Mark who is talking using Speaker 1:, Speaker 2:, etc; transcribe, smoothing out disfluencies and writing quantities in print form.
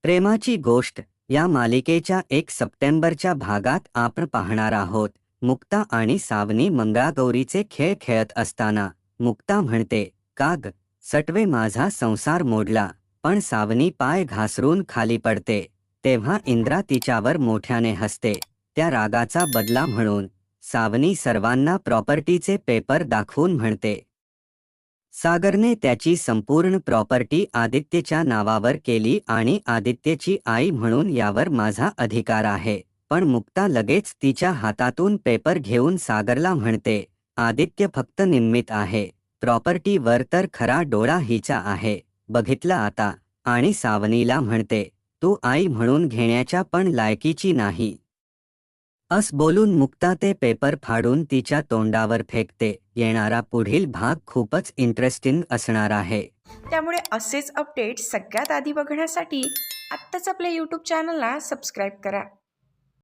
Speaker 1: प्रेमाची गोष्ट या मालिकेच्या 1 सप्टेंबरच्या भागात आपण पाहणार आहोत. मुक्ता आणि सावनी मंगळागौरीचे खेळ खेळत असताना मुक्ता म्हणते, "का ग, सटवे माझा संसार मोडला." पण सावनी पाय घासरून खाली पडते. तेव्हा इंद्रा तिच्यावर मोठ्याने हसते. त्या रागाचा बदला म्हणून सावनी सर्वांना प्रॉपर्टीचे पेपर दाखवून म्हणते, सागरने त्याची संपूर्ण प्रॉपर्टी आदित्यच्या नावावर केली आणि आदित्यची आई म्हणून यावर माझा अधिकार आहे. पण मुक्ता लगेच तिच्या हातातून पेपर घेऊन सागरला म्हणते, आदित्य फक्त निमित्त आहे. प्रॉपर्टीवर तर खरा डोळा हिचा आहे. बघितलं आता. आणि सावनीला म्हणते, तू आई म्हणून घेण्याच्या पण लायकीची नाही. बोलून मुक्ता ते पेपर फाडून तिच्या तोंडावर फेकते. येणारा पुढील भाग खूपच इंटरेस्टिंग असणार आहे.
Speaker 2: त्यामुळे असेच अपडेट्स सगळ्यात आधी बघण्यासाठी आत्ताच आपल्या यूट्यूब चॅनलला सबस्क्राईब करा.